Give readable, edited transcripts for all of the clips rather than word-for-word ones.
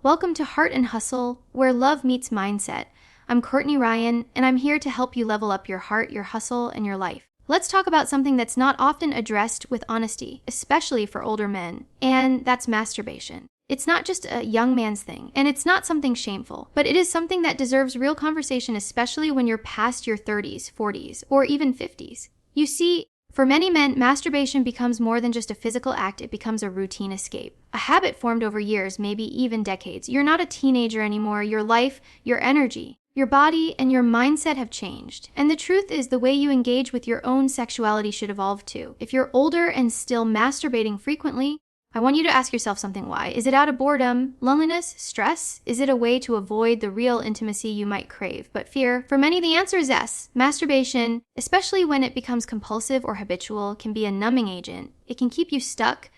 Welcome to Heart and Hustle, where love meets mindset. I'm Courtney Ryan, and I'm here to help you level up your heart, your hustle, and your life. Let's talk about something that's not often addressed with honesty, especially for older men, and that's masturbation. It's not just a young man's thing, and it's not something shameful, but it is something that deserves real conversation, especially when you're past your 30s, 40s, or even 50s. You see, for many men, masturbation becomes more than just a physical act. It becomes a routine escape, a habit formed over years, maybe even decades. You're not a teenager anymore. Your life, your energy, your body, and your mindset have changed. And the truth is, the way you engage with your own sexuality should evolve too. If you're older and still masturbating frequently, I want you to ask yourself something. Why? Is it out of boredom, loneliness, stress? Is it a way to avoid the real intimacy you might crave but fear? For many, the answer is yes. Masturbation, especially when it becomes compulsive or habitual, can be a numbing agent. It can keep you stuck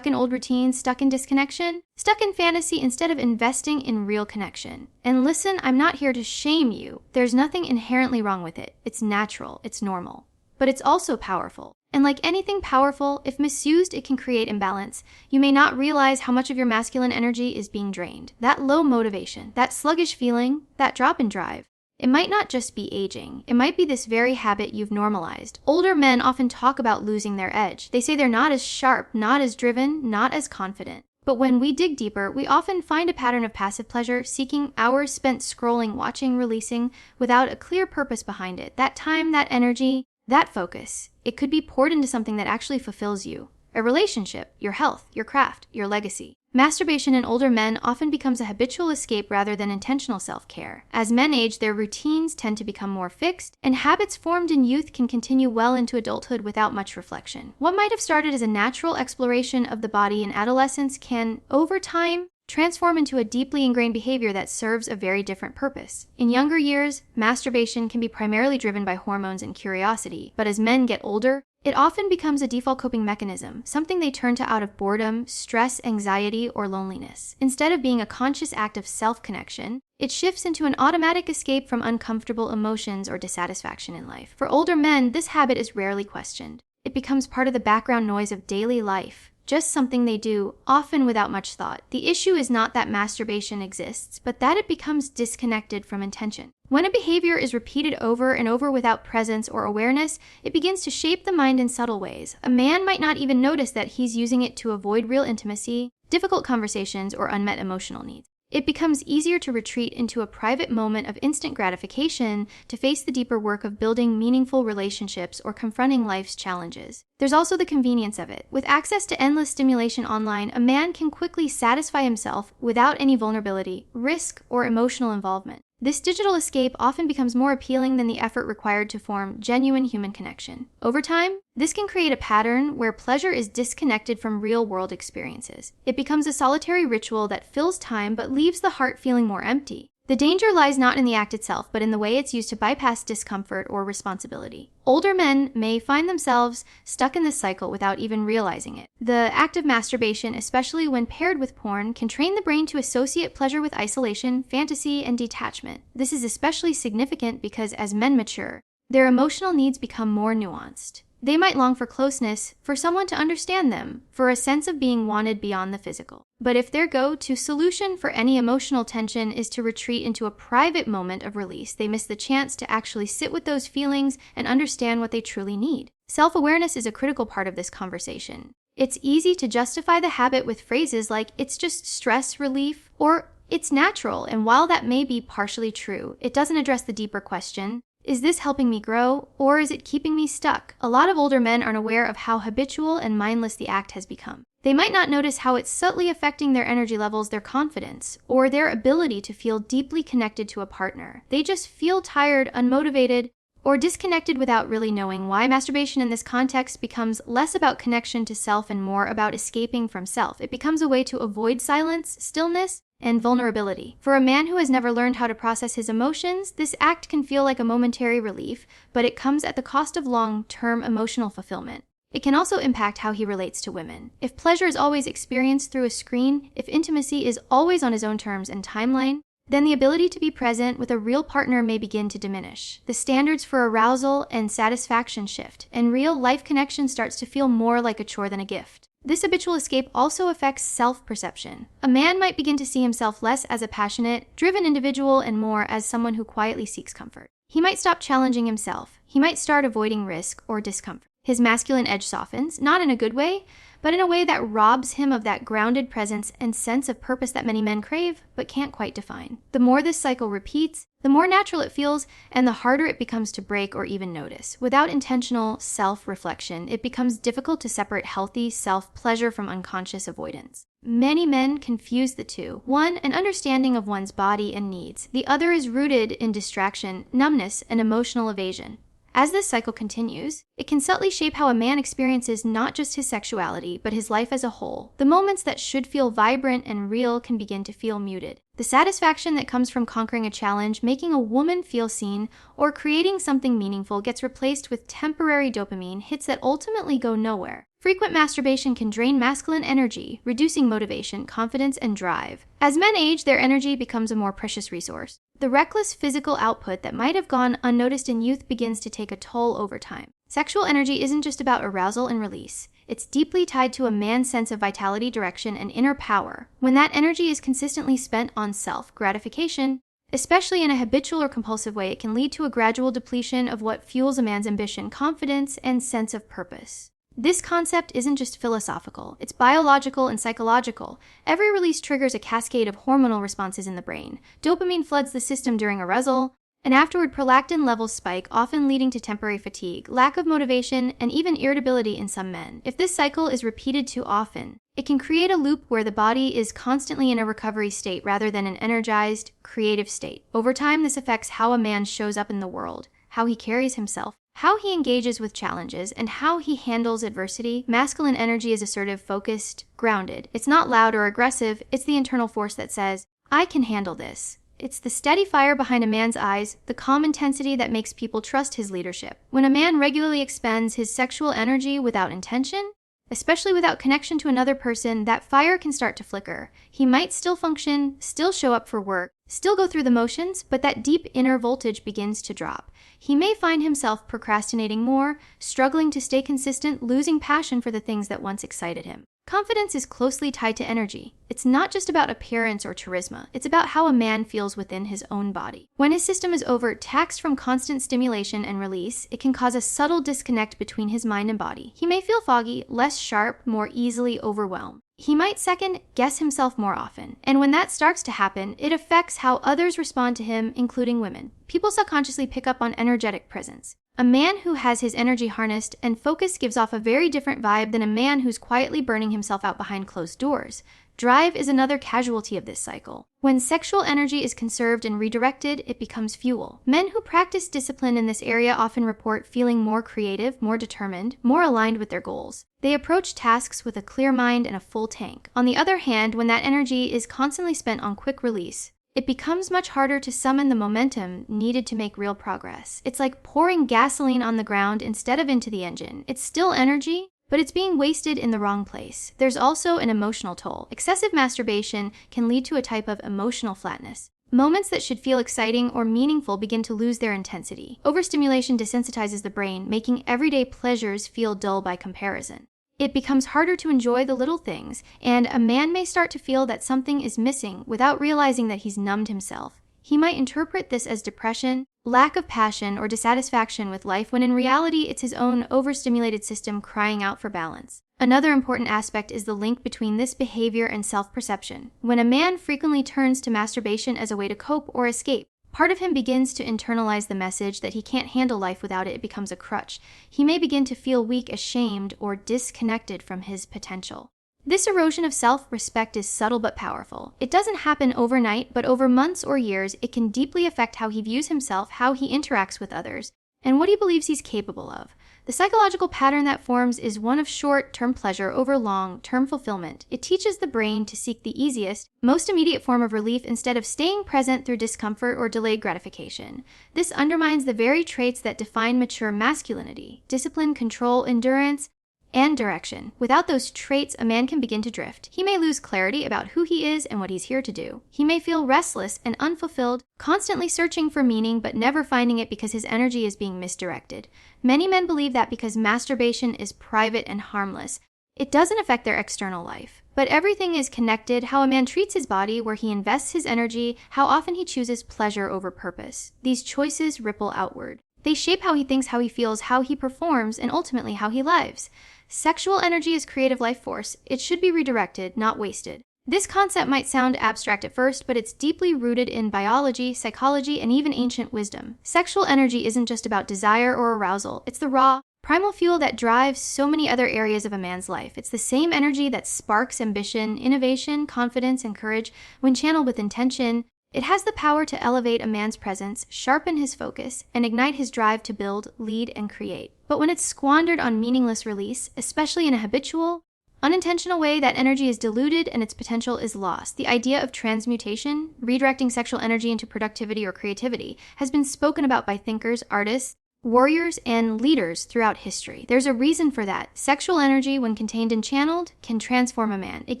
in old routines, stuck in disconnection, stuck in fantasy instead of investing in real connection. And listen, I'm not here to shame you. There's nothing inherently wrong with it. It's natural, it's normal. But it's also powerful. And like anything powerful, if misused, it can create imbalance. You may not realize how much of your masculine energy is being drained. That low motivation, that sluggish feeling, that drop in drive. It might not just be aging. It might be this very habit you've normalized. Older men often talk about losing their edge. They say they're not as sharp, not as driven, not as confident. But when we dig deeper, we often find a pattern of passive pleasure, seeking hours spent scrolling, watching, releasing, without a clear purpose behind it. That time, that energy, that focus, it could be poured into something that actually fulfills you. A relationship, your health, your craft, your legacy. Masturbation in older men often becomes a habitual escape rather than intentional self-care. As men age, their routines tend to become more fixed, and habits formed in youth can continue well into adulthood without much reflection. What might have started as a natural exploration of the body in adolescence can, over time, transform into a deeply ingrained behavior that serves a very different purpose. In younger years, masturbation can be primarily driven by hormones and curiosity, but as men get older, it often becomes a default coping mechanism, something they turn to out of boredom, stress, anxiety, or loneliness. Instead of being a conscious act of self-connection, it shifts into an automatic escape from uncomfortable emotions or dissatisfaction in life. For older men, this habit is rarely questioned. It becomes part of the background noise of daily life. Just something they do, often without much thought. The issue is not that masturbation exists, but that it becomes disconnected from intention. When a behavior is repeated over and over without presence or awareness, it begins to shape the mind in subtle ways. A man might not even notice that he's using it to avoid real intimacy, difficult conversations, or unmet emotional needs. It becomes easier to retreat into a private moment of instant gratification to face the deeper work of building meaningful relationships or confronting life's challenges. There's also the convenience of it. With access to endless stimulation online, a man can quickly satisfy himself without any vulnerability, risk, or emotional involvement. This digital escape often becomes more appealing than the effort required to form genuine human connection. Over time, this can create a pattern where pleasure is disconnected from real-world experiences. It becomes a solitary ritual that fills time but leaves the heart feeling more empty. The danger lies not in the act itself, but in the way it's used to bypass discomfort or responsibility. Older men may find themselves stuck in this cycle without even realizing it. The act of masturbation, especially when paired with porn, can train the brain to associate pleasure with isolation, fantasy, and detachment. This is especially significant because as men mature, their emotional needs become more nuanced. They might long for closeness, for someone to understand them, for a sense of being wanted beyond the physical. But if their go-to solution for any emotional tension is to retreat into a private moment of release, they miss the chance to actually sit with those feelings and understand what they truly need. Self-awareness is a critical part of this conversation. It's easy to justify the habit with phrases like, "it's just stress relief," or "it's natural," and while that may be partially true, it doesn't address the deeper question. Is this helping me grow, or is it keeping me stuck? A lot of older men aren't aware of how habitual and mindless the act has become. They might not notice how it's subtly affecting their energy levels, their confidence, or their ability to feel deeply connected to a partner. They just feel tired, unmotivated, or disconnected without really knowing why. Masturbation in this context becomes less about connection to self and more about escaping from self. It becomes a way to avoid silence, stillness, and vulnerability. For a man who has never learned how to process his emotions, this act can feel like a momentary relief, but it comes at the cost of long-term emotional fulfillment. It can also impact how he relates to women. If pleasure is always experienced through a screen, if intimacy is always on his own terms and timeline, then the ability to be present with a real partner may begin to diminish. The standards for arousal and satisfaction shift, and real life connection starts to feel more like a chore than a gift. This habitual escape also affects self-perception. A man might begin to see himself less as a passionate, driven individual and more as someone who quietly seeks comfort. He might stop challenging himself. He might start avoiding risk or discomfort. His masculine edge softens, not in a good way, but in a way that robs him of that grounded presence and sense of purpose that many men crave, but can't quite define. The more this cycle repeats, the more natural it feels, and the harder it becomes to break or even notice. Without intentional self-reflection, it becomes difficult to separate healthy self-pleasure from unconscious avoidance. Many men confuse the two. One, an understanding of one's body and needs. The other is rooted in distraction, numbness, and emotional evasion. As this cycle continues, it can subtly shape how a man experiences not just his sexuality, but his life as a whole. The moments that should feel vibrant and real can begin to feel muted. The satisfaction that comes from conquering a challenge, making a woman feel seen, or creating something meaningful gets replaced with temporary dopamine hits that ultimately go nowhere. Frequent masturbation can drain masculine energy, reducing motivation, confidence, and drive. As men age, their energy becomes a more precious resource. The reckless physical output that might have gone unnoticed in youth begins to take a toll over time. Sexual energy isn't just about arousal and release. It's deeply tied to a man's sense of vitality, direction, and inner power. When that energy is consistently spent on self-gratification, especially in a habitual or compulsive way, it can lead to a gradual depletion of what fuels a man's ambition, confidence, and sense of purpose. This concept isn't just philosophical, it's biological and psychological. Every release triggers a cascade of hormonal responses in the brain. Dopamine floods the system during arousal, and afterward prolactin levels spike, often leading to temporary fatigue, lack of motivation, and even irritability in some men. If this cycle is repeated too often, it can create a loop where the body is constantly in a recovery state rather than an energized, creative state. Over time, this affects how a man shows up in the world, how he carries himself, how he engages with challenges, and how he handles adversity. Masculine energy is assertive, focused, grounded. It's not loud or aggressive, it's the internal force that says, I can handle this. It's the steady fire behind a man's eyes, the calm intensity that makes people trust his leadership. When a man regularly expends his sexual energy without intention, especially without connection to another person, that fire can start to flicker. He might still function, still show up for work, still go through the motions, but that deep inner voltage begins to drop. He may find himself procrastinating more, struggling to stay consistent, losing passion for the things that once excited him. Confidence is closely tied to energy. It's not just about appearance or charisma. It's about how a man feels within his own body. When his system is overtaxed from constant stimulation and release, it can cause a subtle disconnect between his mind and body. He may feel foggy, less sharp, more easily overwhelmed. He might second-guess himself more often. And when that starts to happen, it affects how others respond to him, including women. People subconsciously pick up on energetic presence. A man who has his energy harnessed and focused gives off a very different vibe than a man who's quietly burning himself out behind closed doors. Drive is another casualty of this cycle. When sexual energy is conserved and redirected, it becomes fuel. Men who practice discipline in this area often report feeling more creative, more determined, more aligned with their goals. They approach tasks with a clear mind and a full tank. On the other hand, when that energy is constantly spent on quick release, it becomes much harder to summon the momentum needed to make real progress. It's like pouring gasoline on the ground instead of into the engine. It's still energy, but it's being wasted in the wrong place. There's also an emotional toll. Excessive masturbation can lead to a type of emotional flatness. Moments that should feel exciting or meaningful begin to lose their intensity. Overstimulation desensitizes the brain, making everyday pleasures feel dull by comparison. It becomes harder to enjoy the little things, and a man may start to feel that something is missing without realizing that he's numbed himself. He might interpret this as depression, lack of passion, or dissatisfaction with life, when in reality it's his own overstimulated system crying out for balance. Another important aspect is the link between this behavior and self-perception. When a man frequently turns to masturbation as a way to cope or escape, part of him begins to internalize the message that he can't handle life without it. It becomes a crutch. He may begin to feel weak, ashamed, or disconnected from his potential. This erosion of self-respect is subtle but powerful. It doesn't happen overnight, but over months or years, it can deeply affect how he views himself, how he interacts with others, and what he believes he's capable of. The psychological pattern that forms is one of short-term pleasure over long-term fulfillment. It teaches the brain to seek the easiest, most immediate form of relief instead of staying present through discomfort or delayed gratification. This undermines the very traits that define mature masculinity: discipline, control, endurance, and direction. Without those traits, a man can begin to drift. He may lose clarity about who he is and what he's here to do. He may feel restless and unfulfilled, constantly searching for meaning but never finding it because his energy is being misdirected. Many men believe that because masturbation is private and harmless, It doesn't affect their external life. But everything is connected: how a man treats his body, where he invests his energy, how often he chooses pleasure over purpose. These choices ripple outward. They shape how he thinks, how he feels, how he performs, and ultimately how he lives. Sexual energy is creative life force. It should be redirected, not wasted. This concept might sound abstract at first, but it's deeply rooted in biology, psychology, and even ancient wisdom. Sexual energy isn't just about desire or arousal. It's the raw, primal fuel that drives so many other areas of a man's life. It's the same energy that sparks ambition, innovation, confidence, and courage. When channeled with intention, it has the power to elevate a man's presence, sharpen his focus, and ignite his drive to build, lead, and create. But when it's squandered on meaningless release, especially in a habitual, unintentional way, that energy is diluted and its potential is lost. The idea of transmutation, redirecting sexual energy into productivity or creativity, has been spoken about by thinkers, artists, warriors, and leaders throughout history. There's a reason for that. Sexual energy, when contained and channeled, can transform a man. It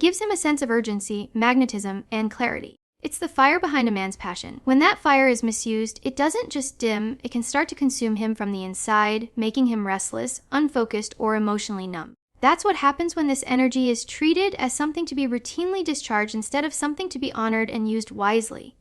gives him a sense of urgency, magnetism, and clarity. It's the fire behind a man's passion. When that fire is misused, it doesn't just dim, it can start to consume him from the inside, making him restless, unfocused, or emotionally numb. That's what happens when this energy is treated as something to be routinely discharged instead of something to be honored and used wisely.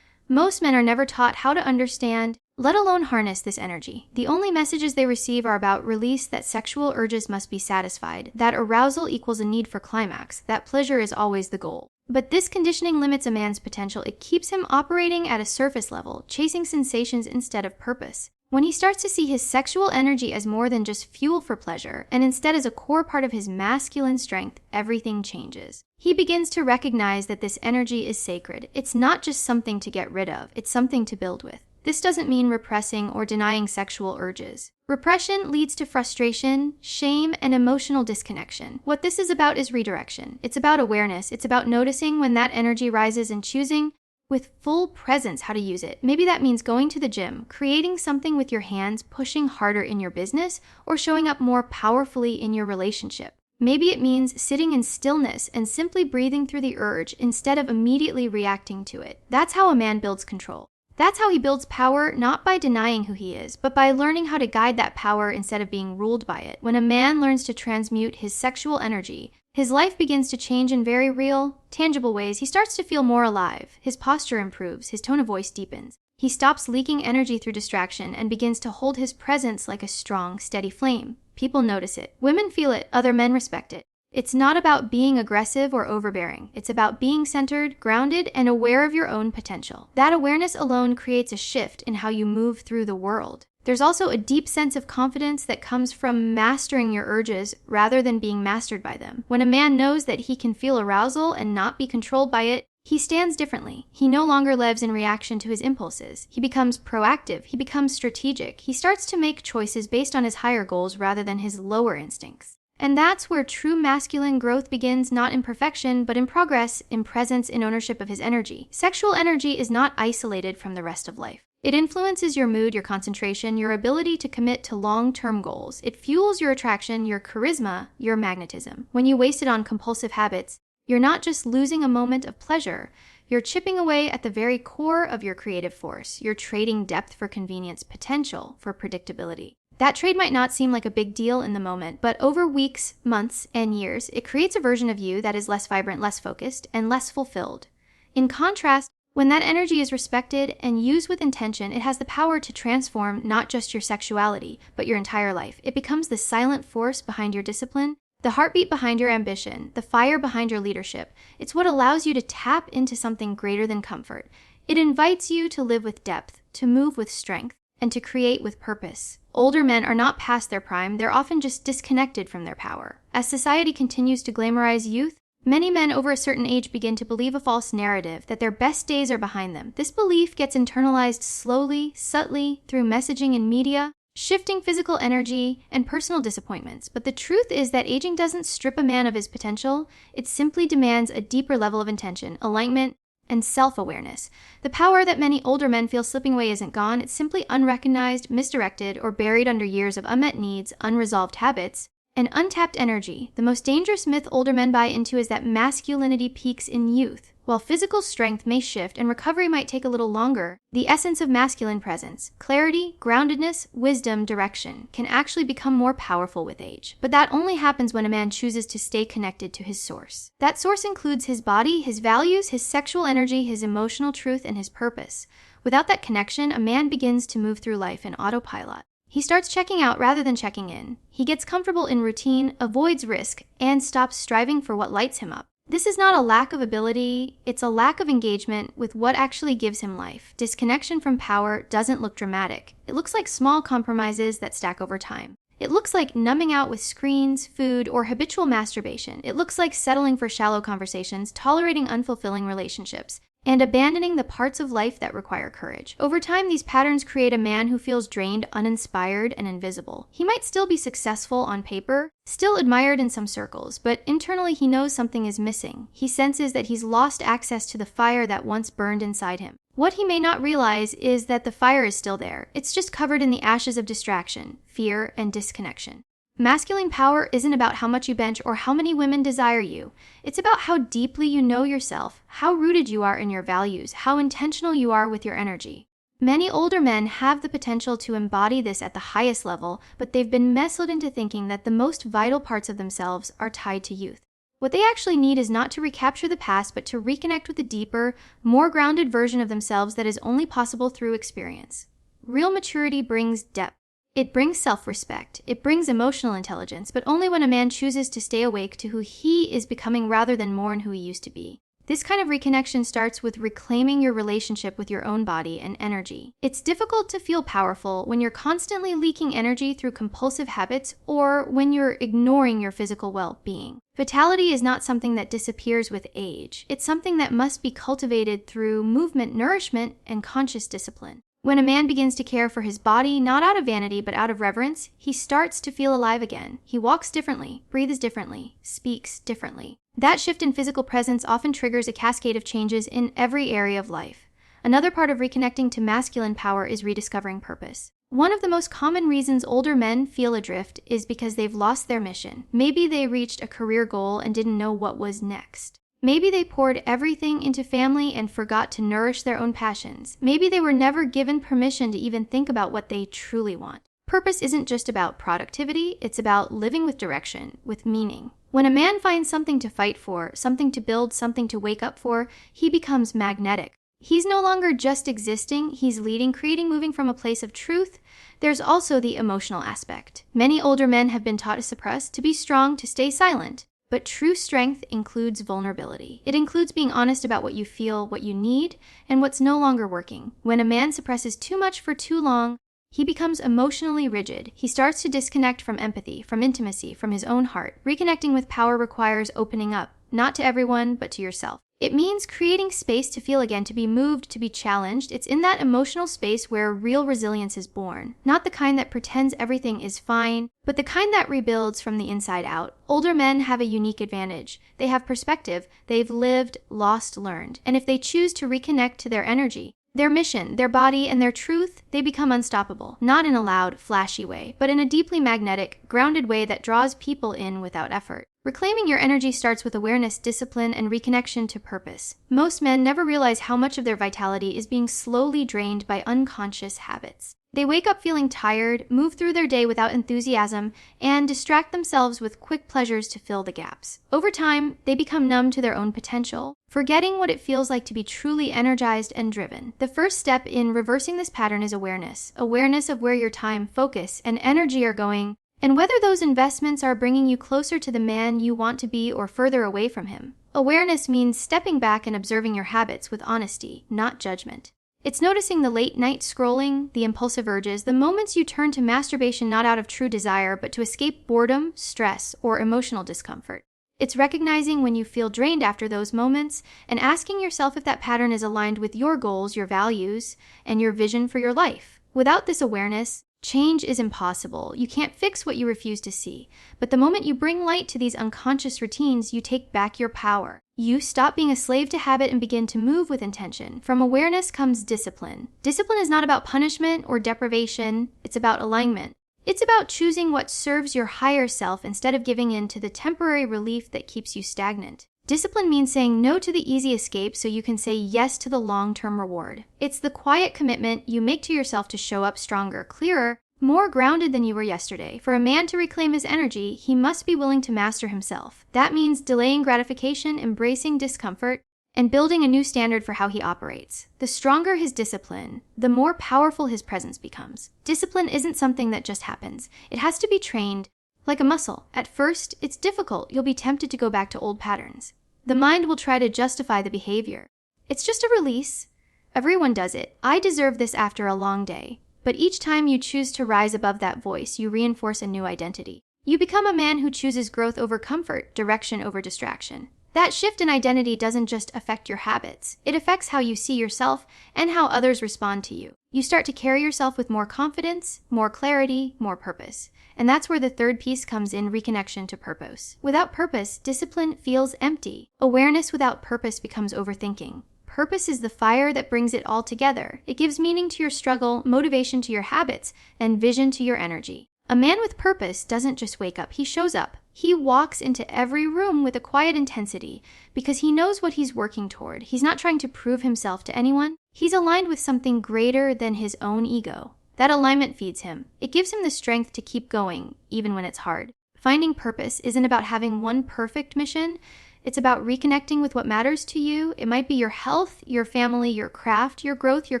Most men are never taught how to understand, let alone harness, this energy. The only messages they receive are about release, that sexual urges must be satisfied, that arousal equals a need for climax, that pleasure is always the goal. But this conditioning limits a man's potential. It keeps him operating at a surface level, chasing sensations instead of purpose. When he starts to see his sexual energy as more than just fuel for pleasure, and instead as a core part of his masculine strength, everything changes. He begins to recognize that this energy is sacred. It's not just something to get rid of, it's something to build with. This doesn't mean repressing or denying sexual urges. Repression leads to frustration, shame, and emotional disconnection. What this is about is redirection. It's about awareness. It's about noticing when that energy rises and choosing with full presence how to use it. Maybe that means going to the gym, creating something with your hands, pushing harder in your business, or showing up more powerfully in your relationship. Maybe it means sitting in stillness and simply breathing through the urge instead of immediately reacting to it. That's how a man builds control. That's how he builds power, not by denying who he is, but by learning how to guide that power instead of being ruled by it. When a man learns to transmute his sexual energy, his life begins to change in very real, tangible ways. He starts to feel more alive. His posture improves. His tone of voice deepens. He stops leaking energy through distraction and begins to hold his presence like a strong, steady flame. People notice it. Women feel it. Other men respect it. It's not about being aggressive or overbearing. It's about being centered, grounded, and aware of your own potential. That awareness alone creates a shift in how you move through the world. There's also a deep sense of confidence that comes from mastering your urges rather than being mastered by them. When a man knows that he can feel arousal and not be controlled by it, he stands differently. He no longer lives in reaction to his impulses. He becomes proactive. He becomes strategic. He starts to make choices based on his higher goals rather than his lower instincts. And that's where true masculine growth begins, not in perfection, but in progress, in presence, in ownership of his energy. Sexual energy is not isolated from the rest of life. It influences your mood, your concentration, your ability to commit to long-term goals. It fuels your attraction, your charisma, your magnetism. When you waste it on compulsive habits, you're not just losing a moment of pleasure, you're chipping away at the very core of your creative force. You're trading depth for convenience, potential for predictability. That trade might not seem like a big deal in the moment, but over weeks, months, and years, it creates a version of you that is less vibrant, less focused, and less fulfilled. In contrast, when that energy is respected and used with intention, it has the power to transform not just your sexuality, but your entire life. It becomes the silent force behind your discipline, the heartbeat behind your ambition, the fire behind your leadership. It's what allows you to tap into something greater than comfort. It invites you to live with depth, to move with strength, and to create with purpose. Older men are not past their prime, they're often just disconnected from their power. As society continues to glamorize youth, many men over a certain age begin to believe a false narrative that their best days are behind them. This belief gets internalized slowly, subtly, through messaging in media, shifting physical energy, and personal disappointments. But the truth is that aging doesn't strip a man of his potential, it simply demands a deeper level of intention, alignment, and self-awareness. The power that many older men feel slipping away isn't gone, it's simply unrecognized, misdirected, or buried under years of unmet needs, unresolved habits, and untapped energy. The most dangerous myth older men buy into is that masculinity peaks in youth. While physical strength may shift and recovery might take a little longer, the essence of masculine presence, clarity, groundedness, wisdom, direction, can actually become more powerful with age. But that only happens when a man chooses to stay connected to his source. That source includes his body, his values, his sexual energy, his emotional truth, and his purpose. Without that connection, a man begins to move through life in autopilot. He starts checking out rather than checking in. He gets comfortable in routine, avoids risk, and stops striving for what lights him up. This is not a lack of ability, it's a lack of engagement with what actually gives him life. Disconnection from power doesn't look dramatic. It looks like small compromises that stack over time. It looks like numbing out with screens, food, or habitual masturbation. It looks like settling for shallow conversations, tolerating unfulfilling relationships, and abandoning the parts of life that require courage. Over time, these patterns create a man who feels drained, uninspired, and invisible. He might still be successful on paper, still admired in some circles, but internally he knows something is missing. He senses that he's lost access to the fire that once burned inside him. What he may not realize is that the fire is still there. It's just covered in the ashes of distraction, fear, and disconnection. Masculine power isn't about how much you bench or how many women desire you. It's about how deeply you know yourself, how rooted you are in your values, how intentional you are with your energy. Many older men have the potential to embody this at the highest level, but they've been misled into thinking that the most vital parts of themselves are tied to youth. What they actually need is not to recapture the past, but to reconnect with a deeper, more grounded version of themselves that is only possible through experience. Real maturity brings depth. It brings self-respect, it brings emotional intelligence, but only when a man chooses to stay awake to who he is becoming rather than mourn who he used to be. This kind of reconnection starts with reclaiming your relationship with your own body and energy. It's difficult to feel powerful when you're constantly leaking energy through compulsive habits or when you're ignoring your physical well-being. Vitality is not something that disappears with age. It's something that must be cultivated through movement, nourishment, and conscious discipline. When a man begins to care for his body, not out of vanity, but out of reverence, he starts to feel alive again. He walks differently, breathes differently, speaks differently. That shift in physical presence often triggers a cascade of changes in every area of life. Another part of reconnecting to masculine power is rediscovering purpose. One of the most common reasons older men feel adrift is because they've lost their mission. Maybe they reached a career goal and didn't know what was next. Maybe they poured everything into family and forgot to nourish their own passions. Maybe they were never given permission to even think about what they truly want. Purpose isn't just about productivity, it's about living with direction, with meaning. When a man finds something to fight for, something to build, something to wake up for, he becomes magnetic. He's no longer just existing, he's leading, creating, moving from a place of truth. There's also the emotional aspect. Many older men have been taught to suppress, to be strong, to stay silent. But true strength includes vulnerability. It includes being honest about what you feel, what you need, and what's no longer working. When a man suppresses too much for too long, he becomes emotionally rigid. He starts to disconnect from empathy, from intimacy, from his own heart. Reconnecting with power requires opening up, not to everyone, but to yourself. It means creating space to feel again, to be moved, to be challenged. It's in that emotional space where real resilience is born. Not the kind that pretends everything is fine, but the kind that rebuilds from the inside out. Older men have a unique advantage. They have perspective. They've lived, lost, learned. And if they choose to reconnect to their energy, their mission, their body, and their truth, they become unstoppable. Not in a loud, flashy way, but in a deeply magnetic, grounded way that draws people in without effort. Reclaiming your energy starts with awareness, discipline, and reconnection to purpose. Most men never realize how much of their vitality is being slowly drained by unconscious habits. They wake up feeling tired, move through their day without enthusiasm, and distract themselves with quick pleasures to fill the gaps. Over time, they become numb to their own potential, forgetting what it feels like to be truly energized and driven. The first step in reversing this pattern is awareness. Awareness of where your time, focus, and energy are going, and whether those investments are bringing you closer to the man you want to be or further away from him. Awareness means stepping back and observing your habits with honesty, not judgment. It's noticing the late-night scrolling, the impulsive urges, the moments you turn to masturbation not out of true desire, but to escape boredom, stress, or emotional discomfort. It's recognizing when you feel drained after those moments and asking yourself if that pattern is aligned with your goals, your values, and your vision for your life. Without this awareness, change is impossible. You can't fix what you refuse to see. But the moment you bring light to these unconscious routines, you take back your power. You stop being a slave to habit and begin to move with intention. From awareness comes discipline. Discipline is not about punishment or deprivation. It's about alignment. It's about choosing what serves your higher self instead of giving in to the temporary relief that keeps you stagnant. Discipline means saying no to the easy escape so you can say yes to the long-term reward. It's the quiet commitment you make to yourself to show up stronger, clearer, more grounded than you were yesterday. For a man to reclaim his energy, he must be willing to master himself. That means delaying gratification, embracing discomfort, and building a new standard for how he operates. The stronger his discipline, the more powerful his presence becomes. Discipline isn't something that just happens. It has to be trained like a muscle. At first, it's difficult. You'll be tempted to go back to old patterns. The mind will try to justify the behavior. It's just a release. Everyone does it. I deserve this after a long day. But each time you choose to rise above that voice, you reinforce a new identity. You become a man who chooses growth over comfort, direction over distraction. That shift in identity doesn't just affect your habits. It affects how you see yourself and how others respond to you. You start to carry yourself with more confidence, more clarity, more purpose. And that's where the third piece comes in: reconnection to purpose. Without purpose, discipline feels empty. Awareness without purpose becomes overthinking. Purpose is the fire that brings it all together. It gives meaning to your struggle, motivation to your habits, and vision to your energy. A man with purpose doesn't just wake up, he shows up. He walks into every room with a quiet intensity because he knows what he's working toward. He's not trying to prove himself to anyone. He's aligned with something greater than his own ego. That alignment feeds him. It gives him the strength to keep going, even when it's hard. Finding purpose isn't about having one perfect mission. It's about reconnecting with what matters to you. It might be your health, your family, your craft, your growth, your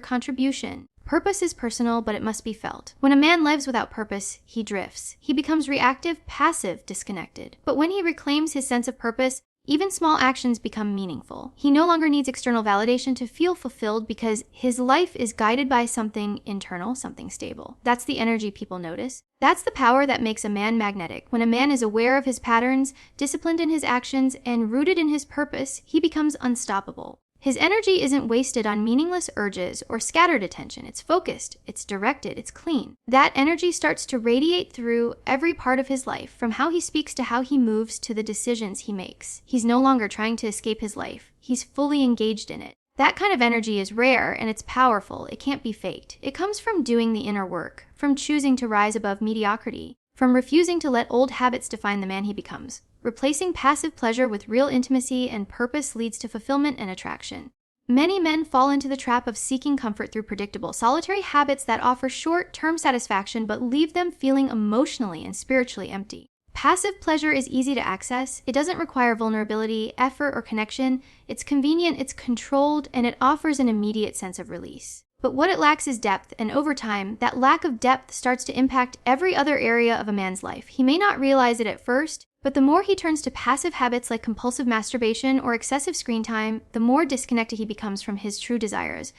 contribution. Purpose is personal, but it must be felt. When a man lives without purpose, he drifts. He becomes reactive, passive, disconnected. But when he reclaims his sense of purpose, even small actions become meaningful. He no longer needs external validation to feel fulfilled because his life is guided by something internal, something stable. That's the energy people notice. That's the power that makes a man magnetic. When a man is aware of his patterns, disciplined in his actions, and rooted in his purpose, he becomes unstoppable. His energy isn't wasted on meaningless urges or scattered attention. It's focused, it's directed, it's clean. That energy starts to radiate through every part of his life, from how he speaks to how he moves to the decisions he makes. He's no longer trying to escape his life. He's fully engaged in it. That kind of energy is rare and it's powerful. It can't be faked. It comes from doing the inner work, from choosing to rise above mediocrity, from refusing to let old habits define the man he becomes. Replacing passive pleasure with real intimacy and purpose leads to fulfillment and attraction. Many men fall into the trap of seeking comfort through predictable, solitary habits that offer short-term satisfaction but leave them feeling emotionally and spiritually empty. Passive pleasure is easy to access. It doesn't require vulnerability, effort, or connection. It's convenient, it's controlled, and it offers an immediate sense of release. But what it lacks is depth, and over time, that lack of depth starts to impact every other area of a man's life. He may not realize it at first, but the more he turns to passive habits like compulsive masturbation or excessive screen time, the more disconnected he becomes from his true desires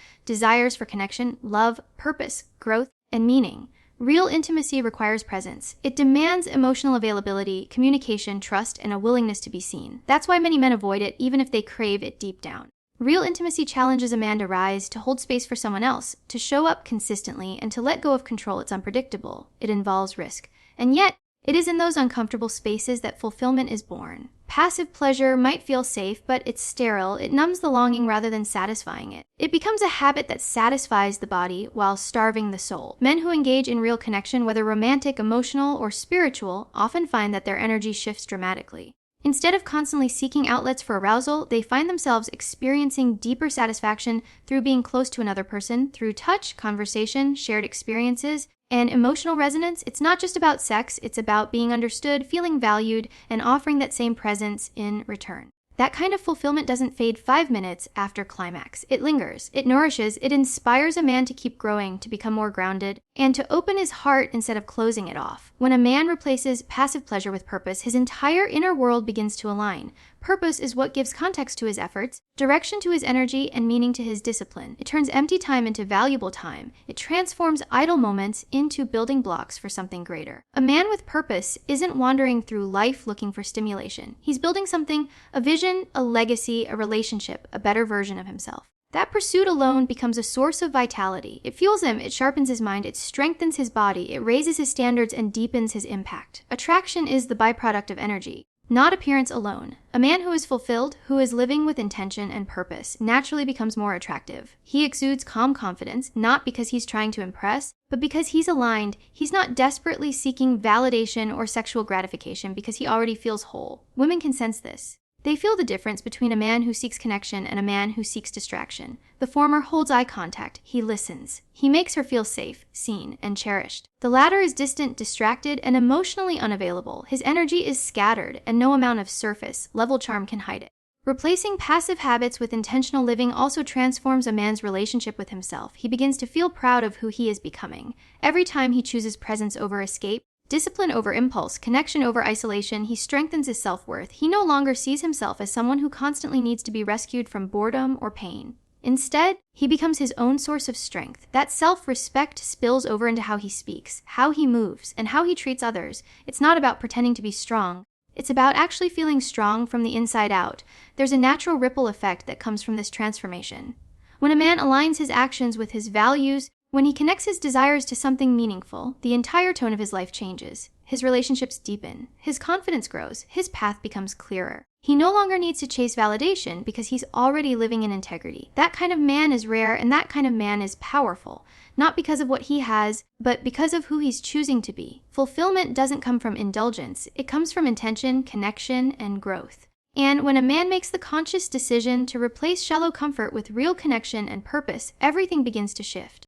for connection, love, purpose, growth, and meaning. Real intimacy requires presence. It demands emotional availability, communication, trust, and a willingness to be seen. That's why many men avoid it, even if they crave it deep down. Real intimacy challenges a man to rise, to hold space for someone else, to show up consistently, and to let go of control. It's unpredictable. It involves risk. And yet, it is in those uncomfortable spaces that fulfillment is born. Passive pleasure might feel safe, but it's sterile. It numbs the longing rather than satisfying it. It becomes a habit that satisfies the body while starving the soul. Men who engage in real connection, whether romantic, emotional, or spiritual, often find that their energy shifts dramatically. Instead of constantly seeking outlets for arousal, they find themselves experiencing deeper satisfaction through being close to another person, through touch, conversation, shared experiences, and emotional resonance. It's not just about sex, it's about being understood, feeling valued, and offering that same presence in return. That kind of fulfillment doesn't fade 5 minutes after climax. It lingers, it nourishes, it inspires a man to keep growing, to become more grounded, and to open his heart instead of closing it off. When a man replaces passive pleasure with purpose, his entire inner world begins to align. Purpose is what gives context to his efforts, direction to his energy, and meaning to his discipline. It turns empty time into valuable time. It transforms idle moments into building blocks for something greater. A man with purpose isn't wandering through life looking for stimulation. He's building something, a vision, a legacy, a relationship, a better version of himself. That pursuit alone becomes a source of vitality. It fuels him, it sharpens his mind, it strengthens his body, it raises his standards and deepens his impact. Attraction is the byproduct of energy, not appearance alone. A man who is fulfilled, who is living with intention and purpose, naturally becomes more attractive. He exudes calm confidence, not because he's trying to impress, but because he's aligned. He's not desperately seeking validation or sexual gratification because he already feels whole. Women can sense this. They feel the difference between a man who seeks connection and a man who seeks distraction. The former holds eye contact. He listens. He makes her feel safe, seen, and cherished. The latter is distant, distracted, and emotionally unavailable. His energy is scattered, and no amount of surface level charm can hide it. Replacing passive habits with intentional living also transforms a man's relationship with himself. He begins to feel proud of who he is becoming. Every time he chooses presence over escape, discipline over impulse, connection over isolation, he strengthens his self-worth. He no longer sees himself as someone who constantly needs to be rescued from boredom or pain. Instead, he becomes his own source of strength. That self-respect spills over into how he speaks, how he moves, and how he treats others. It's not about pretending to be strong. It's about actually feeling strong from the inside out. There's a natural ripple effect that comes from this transformation. When a man aligns his actions with his values, when he connects his desires to something meaningful, the entire tone of his life changes. His relationships deepen. His confidence grows. His path becomes clearer. He no longer needs to chase validation because he's already living in integrity. That kind of man is rare, and that kind of man is powerful. Not because of what he has, but because of who he's choosing to be. Fulfillment doesn't come from indulgence. It comes from intention, connection, and growth. And when a man makes the conscious decision to replace shallow comfort with real connection and purpose, everything begins to shift.